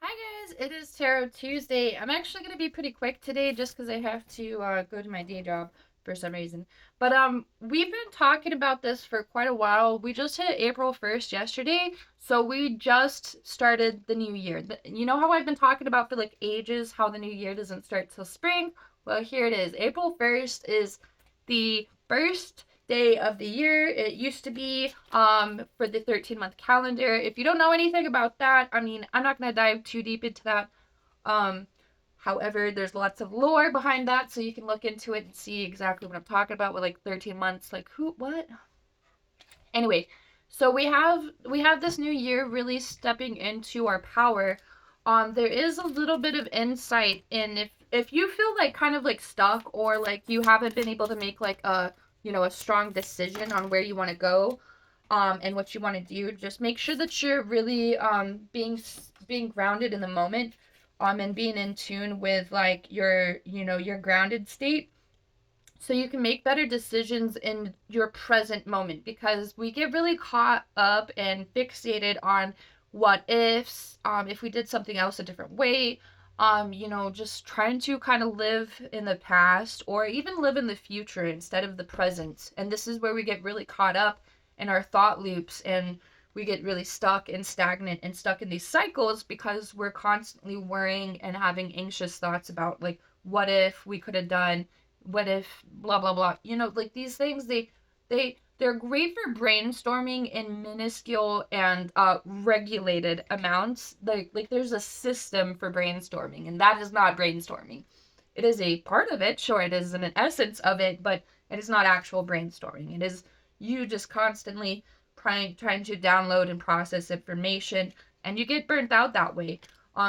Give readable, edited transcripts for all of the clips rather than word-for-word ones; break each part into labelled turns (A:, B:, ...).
A: Hi guys, it is Tarot Tuesday. I'm actually gonna be pretty quick today just because I have to go to my day job for some reason. But we've been talking about this for quite a while. We just hit April 1st yesterday, so we just started the new year. You know how I've been talking about for like ages how the new year doesn't start till spring? Well, here it is. April 1st is the first day of the year. It used to be for the 13-month calendar. If you don't know anything about that, I mean, I'm not going to dive too deep into that. Um However, there's lots of lore behind that, so you can look into it and see exactly what I'm talking about with like 13 months, like who what? Anyway, so we have this new year really stepping into our power. There is a little bit of insight in if you feel like kind of like stuck or like you haven't been able to make like a strong decision on where you want to go and what you want to do. Just make sure that you're really being grounded in the moment and being in tune with like your grounded state so you can make better decisions in your present moment, because we get really caught up and fixated on what ifs, if we did something else a different way, just trying to kind of live in the past or even live in the future instead of the present. And this is where we get really caught up in our thought loops, and we get really stuck and stagnant and stuck in these cycles because we're constantly worrying and having anxious thoughts about like what if we could have done, what if blah blah blah, like these things, they're great for brainstorming in minuscule and regulated amounts. Like there's a system for brainstorming, and that is not brainstorming. It is a part of it, sure, it is an essence of it, but it is not actual brainstorming. It is you just constantly trying to download and process information, and you get burnt out that way.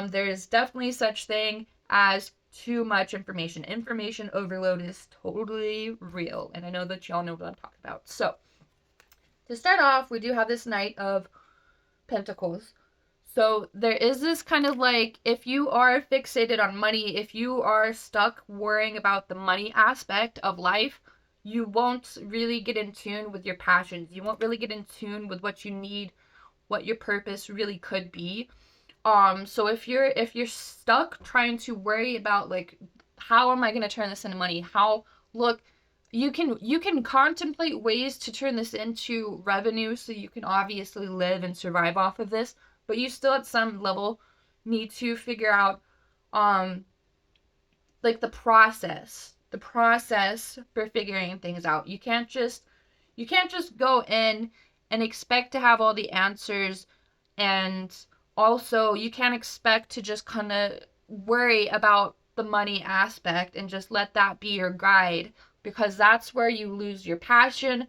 A: There is definitely such thing as too much information. Information overload is totally real, and I know that y'all know what I'm talking about. So, to start off, we do have this Knight of Pentacles. So, there is this kind of like, if you are fixated on money, if you are stuck worrying about the money aspect of life, you won't really get in tune with your passions. You won't really get in tune with what you need, what your purpose really could be. So if you're stuck trying to worry about like how am I going to turn this into money? How look, you can contemplate ways to turn this into revenue so you can obviously live and survive off of this, but you still at some level need to figure out um like the process for figuring things out. You can't just go in and expect to have all the answers, and also you can't expect to just kind of worry about the money aspect and just let that be your guide, because that's where you lose your passion,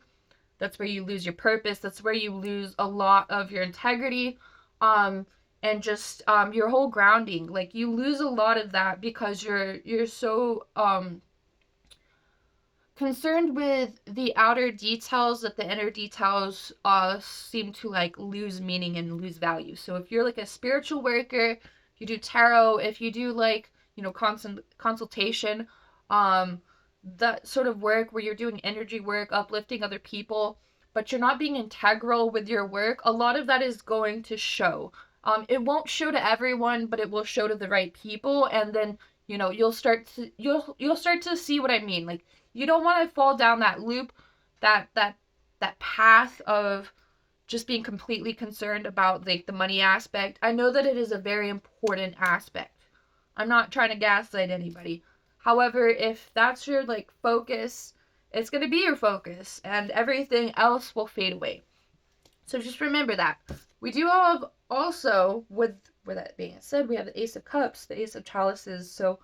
A: that's where you lose your purpose, that's where you lose a lot of your integrity, um and just your whole grounding. Like you lose a lot of that because you're so concerned with the outer details that the inner details seem to like lose meaning and lose value. So if you're like a spiritual worker, you do tarot, if you do like, consultation, um that sort of work where you're doing energy work, uplifting other people, but you're not being integral with your work, a lot of that is going to show. It won't show to everyone, but it will show to the right people, and then you'll start to see what I mean. Like you don't want to fall down that loop, that path of just being completely concerned about like the money aspect. I know that it is a very important aspect. I'm not trying to gaslight anybody. However, if that's your like focus, it's going to be your focus and everything else will fade away. So just remember that. We do have also, with that being said, we have the Ace of Cups, the Ace of Chalices. So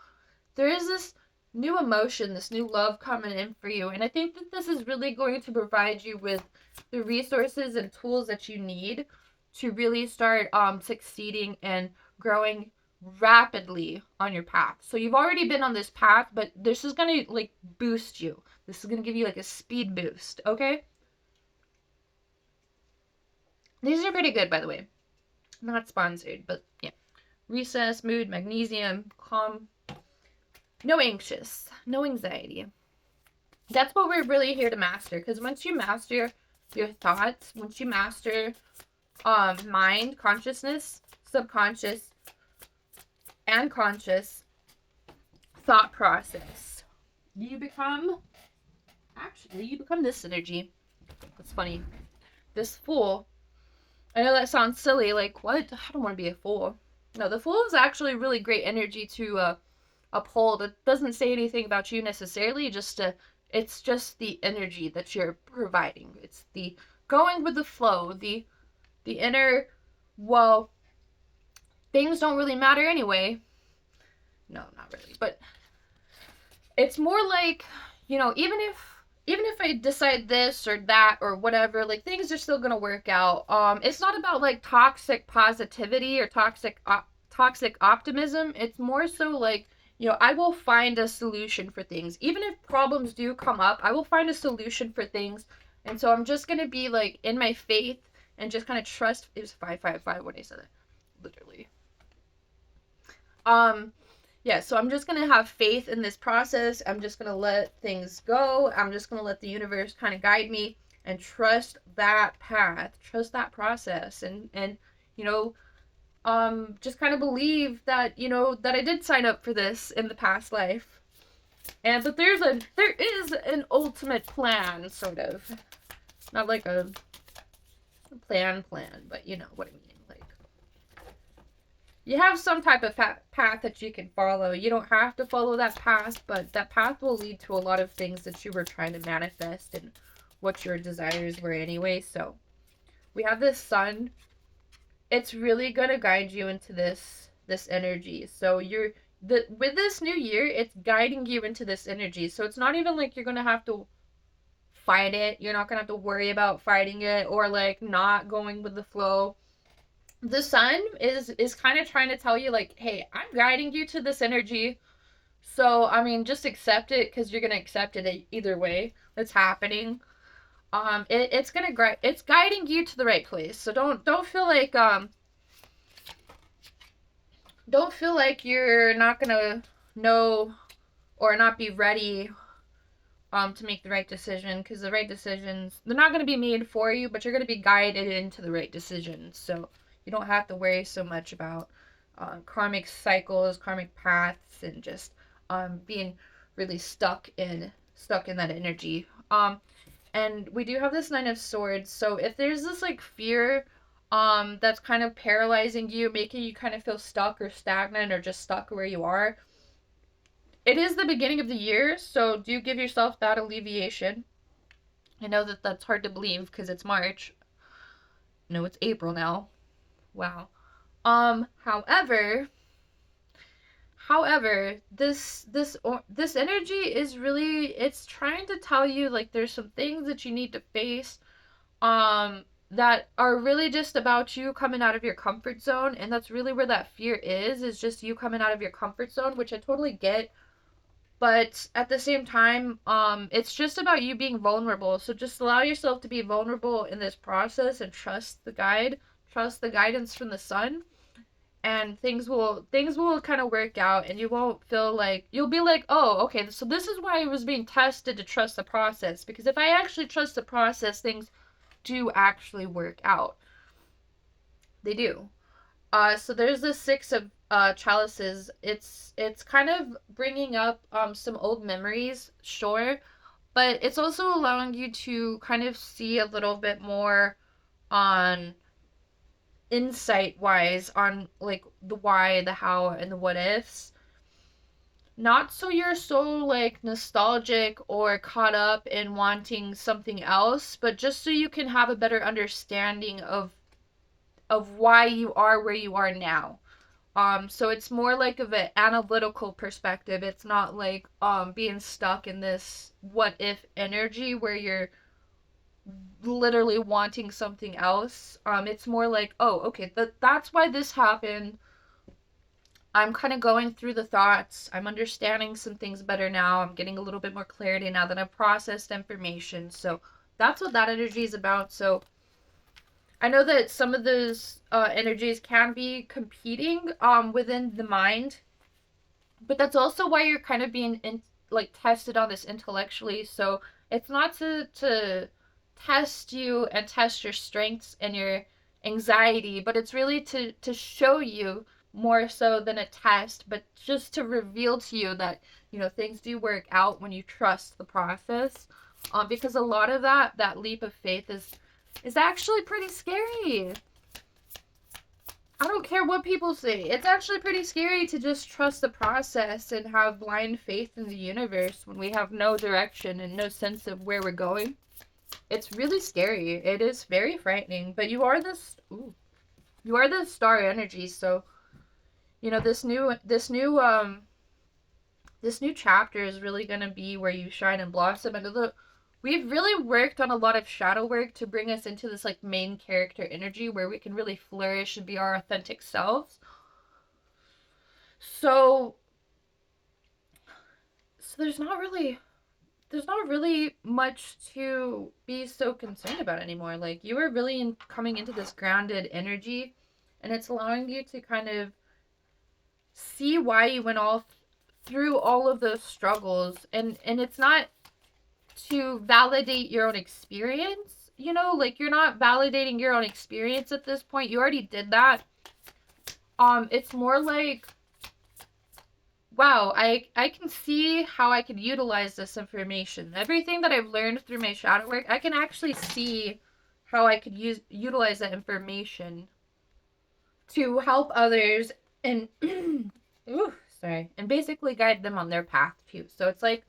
A: there is this new emotion, this new love coming in for you. And I think that this is really going to provide you with the resources and tools that you need to really start succeeding and growing rapidly on your path. So you've already been on this path, but this is going to like boost you. This is going to give you like a speed boost, okay? These are pretty good, by the way. Not sponsored, but yeah. Recess, mood, magnesium, calm, no anxious, no anxiety. That's what we're really here to master. Because once you master your thoughts, once you master mind, consciousness, subconscious, and conscious thought process. You become, actually, you become this energy. That's funny. This fool. I know that sounds silly, like, what? I don't want to be a fool. No, the fool is actually really great energy to uphold. It doesn't say anything about you necessarily, just it's just the energy that you're providing. It's the going with the flow, the inner, well, things don't really matter anyway. No, not really. But it's more like, even if I decide this or that or whatever, like things are still gonna work out. It's not about like toxic positivity or toxic optimism. It's more so like, I will find a solution for things. Even if problems do come up, I will find a solution for things. And so I'm just gonna be like in my faith and just kind of trust. It was 555 when I said it, literally. Um, yeah, so I'm just gonna have faith in this process. I'm just gonna let things go. I'm just gonna let the universe kind of guide me and trust that path, trust that process, and you know, just kind of believe that that I did sign up for this in the past life, and that there is an ultimate plan, sort of, not like a plan, but you know what I mean, like you have some type of path that you can follow. You don't have to follow that path, but that path will lead to a lot of things that you were trying to manifest and what your desires were anyway. So we have this sun. It's really gonna guide you into this energy. So with this new year, it's guiding you into this energy. So it's not even like you're gonna have to fight it. You're not gonna have to worry about fighting it or like not going with the flow. The sun is kind of trying to tell you like, hey, I'm guiding you to this energy. So I mean, just accept it because you're gonna accept it either way. It's happening. It's guiding you to the right place. So don't feel like you're not gonna know or not be ready to make the right decision, because the right decisions, they're not going to be made for you, but you're going to be guided into the right decisions. So you don't have to worry so much about karmic cycles, karmic paths, and just being really stuck in that energy. And we do have this Nine of Swords. So if there's this like fear that's kind of paralyzing you, making you kind of feel stuck or stagnant or just stuck where you are, it is the beginning of the year, so do give yourself that alleviation. I know that that's hard to believe because it's March. No, it's April now. Wow. However, this energy is really, it's trying to tell you like there's some things that you need to face that are really just about you coming out of your comfort zone, and that's really where that fear is just you coming out of your comfort zone, which I totally get. But at the same time, it's just about you being vulnerable. So just allow yourself to be vulnerable in this process and trust the guidance from the sun, and things will kind of work out, and you won't feel like, you'll be like, oh, okay, so this is why I was being tested, to trust the process, because if I actually trust the process, things do actually work out. They do. So there's the Six of Chalices. It's kind of bringing up some old memories, sure, but it's also allowing you to kind of see a little bit more on insight wise on like the why, the how, and the what ifs. Not so you're so like nostalgic or caught up in wanting something else, but just so you can have a better understanding of why you are where you are now. So it's more like of an analytical perspective. It's not like being stuck in this what if energy where you're literally wanting something else. It's more like, oh, okay, that's why this happened. I'm kind of going through the thoughts. I'm understanding some things better now. I'm getting a little bit more clarity now that I've processed information. So that's what that energy is about. So I know that some of those energies can be competing within the mind, but that's also why you're kind of being like tested on this intellectually. So it's not to test you and test your strengths and your anxiety, but it's really to show you more so than a test, but just to reveal to you that, things do work out when you trust the process. Because a lot of that leap of faith is actually pretty scary. I don't care what people say. It's actually pretty scary to just trust the process and have blind faith in the universe when we have no direction and no sense of where we're going. It's really scary. It is very frightening. But you are the star energy, so this new chapter is really gonna be where you shine and blossom. And we've really worked on a lot of shadow work to bring us into this like main character energy where we can really flourish and be our authentic selves. So there's not really much to be so concerned about anymore. Like you are really coming into this grounded energy, and it's allowing you to kind of see why you went all through all of those struggles, and it's not to validate your own experience. Like you're not validating your own experience at this point. You already did that. It's more like, wow, I can see how I could utilize this information. Everything that I've learned through my shadow work, I can actually see how I could utilize that information to help others and ooh, sorry, and basically guide them on their path too. So it's like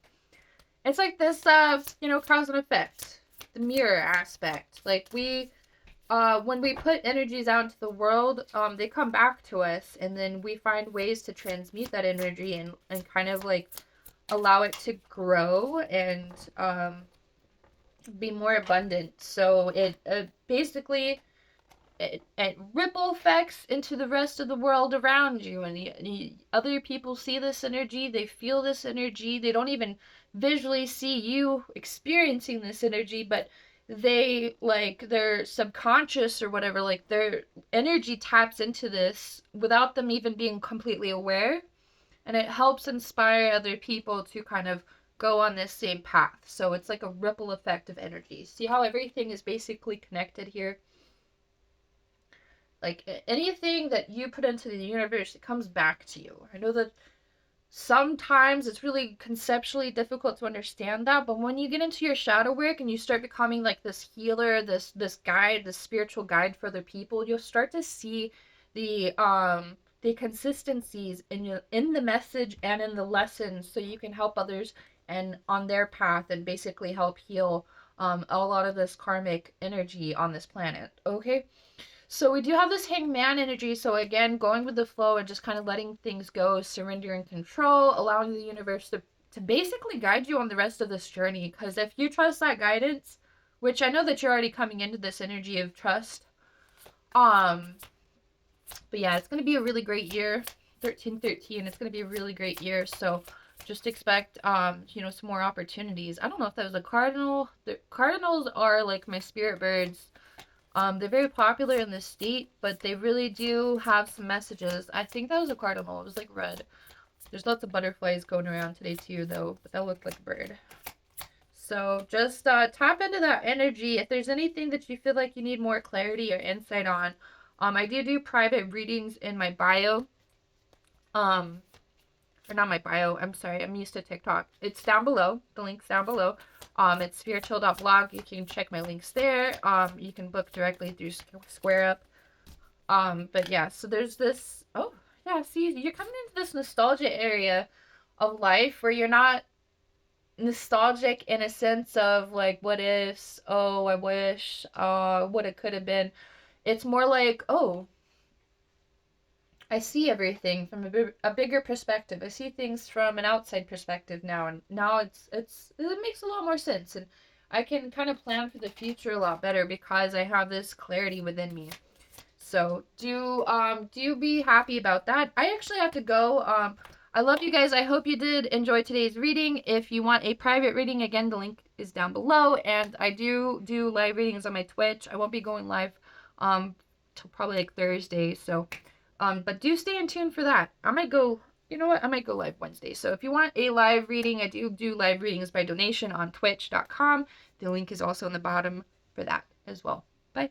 A: this cause and effect, the mirror aspect. Like when we put energies out into the world, they come back to us, and then we find ways to transmute that energy and kind of like allow it to grow and be more abundant. So it basically it ripple effects into the rest of the world around you, and other people see this energy, they feel this energy, they don't even visually see you experiencing this energy, but they like their subconscious or whatever, like their energy taps into this without them even being completely aware, and it helps inspire other people to kind of go on this same path. So it's like a ripple effect of energy. See how everything is basically connected here? Like anything that you put into the universe, it comes back to you. I know that sometimes it's really conceptually difficult to understand that, but when you get into your shadow work and you start becoming like this healer, this guide, this spiritual guide for other people, you'll start to see the consistencies in the message and in the lessons, so you can help others and on their path and basically help heal a lot of this karmic energy on this planet. Okay. So we do have this hangman energy. So again, going with the flow and just kind of letting things go, surrendering control, allowing the universe to basically guide you on the rest of this journey. Because if you trust that guidance, which I know that you're already coming into this energy of trust, but yeah, it's gonna be a really great year. 1313. It's gonna be a really great year. So just expect some more opportunities. I don't know if that was a cardinal. The cardinals are like my spirit birds. They're very popular in the state, but they really do have some messages. I think that was a cardinal. It was like red. There's lots of butterflies going around today too, though, but that looked like a bird. So just tap into that energy. If there's anything that you feel like you need more clarity or insight on, I do private readings in my bio. Or not my bio. I'm sorry. I'm used to TikTok. It's down below. The link's down below. It's spiritual.blog. You can check my links there. You can book directly through Square Up. But yeah, so there's this. Oh, yeah. See, you're coming into this nostalgia area of life where you're not nostalgic in a sense of like what ifs. Oh, I wish. What it could have been. It's more like, oh, I see everything from a bigger perspective. I see things from an outside perspective now, and now it makes a lot more sense, and I can kind of plan for the future a lot better because I have this clarity within me. So do be happy about that. I actually have to go. I love you guys. I hope you did enjoy today's reading. If you want a private reading, again, the link is down below, and I do live readings on my Twitch. I won't be going live till probably like Thursday, so but do stay in tune for that. I might go, you know what? I might go live Wednesday. So if you want a live reading, I do live readings by donation on twitch.com. The link is also in the bottom for that as well. Bye.